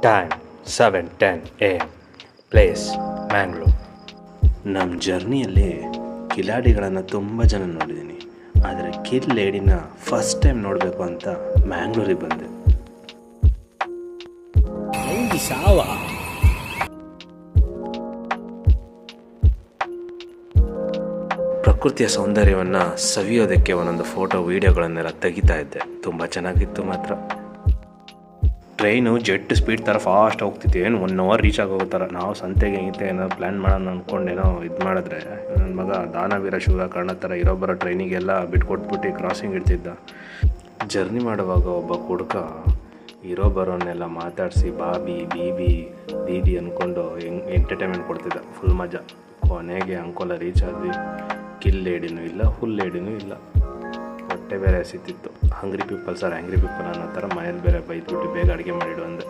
Time 7:10 AM. Place Mangalore. ನಮ್ಮ ಜರ್ನಿಯಲ್ಲಿ ಕಿಲಾಡಿಗಳನ್ನು ತುಂಬ ಜನ ನೋಡಿದ್ದೀನಿ, ಆದರೆ ಕಿಲ್ ಲೇಡಿನ ಫಸ್ಟ್ ಟೈಮ್ ನೋಡಬೇಕು ಅಂತ ಮ್ಯಾಂಗ್ಳೂರಿಗೆ ಬಂದೆ. ಸಾವ ಪ್ರಕೃತಿಯ ಸೌಂದರ್ಯವನ್ನು ಸವಿಯೋದಕ್ಕೆ ಒಂದೊಂದು ಫೋಟೋ ವೀಡಿಯೋಗಳನ್ನೆಲ್ಲ ತೆಗಿತಾ ಇದ್ದೆ. ತುಂಬ ಚೆನ್ನಾಗಿತ್ತು ಮಾತ್ರ. ಟ್ರೈನು ಜೆಟ್ ಸ್ಪೀಡ್ ಥರ ಫಾಸ್ಟ್ ಹೋಗ್ತಿತ್ತು, ಏನು 1 hour ರೀಚ್ ಆಗೋಗೋ ಥರ. ನಾವು ಸಂತೆಗೆ ಏನಾದ್ರು ಪ್ಲ್ಯಾನ್ ಮಾಡೋಣ ಅಂದ್ಕೊಂಡೇನೋ ಇದು ಮಾಡಿದ್ರೆ ನನ್ನ ಮಗ ದಾನವೀರ ಶೂರಕರ್ಣ ಥರ ಇರೋ ಬರೋ ಟ್ರೈನಿಗೆಲ್ಲ ಬಿಟ್ಕೊಟ್ಬಿಟ್ಟು ಕ್ರಾಸಿಂಗ್ ಇಡ್ತಿದ್ದ. ಜರ್ನಿ ಮಾಡುವಾಗ ಒಬ್ಬ ಹುಡುಗ ಇರೋ ಬರೋನ್ನೆಲ್ಲ ಮಾತಾಡಿಸಿ ಬಾಬಿ ಬೀಬಿ ದೀದಿ ಅಂದ್ಕೊಂಡು ಎಂಟರ್ಟೈನ್ಮೆಂಟ್ ಕೊಡ್ತಿದ್ದ. ಫುಲ್ ಮಜಾ. ಕೊನೆಗೆ ಅಂಕೋಲ ರೀಚ್ ಆದ್ವಿ. ಕಿಲ್ ಲೇಡಿನೂ ಇಲ್ಲ, ಹುಲ್ ಲೇಡಿನೂ ಇಲ್ಲ. ಹೊಟ್ಟೆ ಬೇರೆ ಹಸಿತಿತ್ತು. ಹಂಗ್ರಿ ಪೀಪಲ್ಸ್ ಆರ್ ಆ್ಯಂಗ್ರಿ ಪೀಪಲ್ ಅನ್ನೋ ಥರ ಮನೇಲಿ ಬೇರೆ ಬೈದ್ಬಿಟ್ಟು ಬೇಗ ಅಡುಗೆ ಮಾಡಿಡು ಅಂದೆ.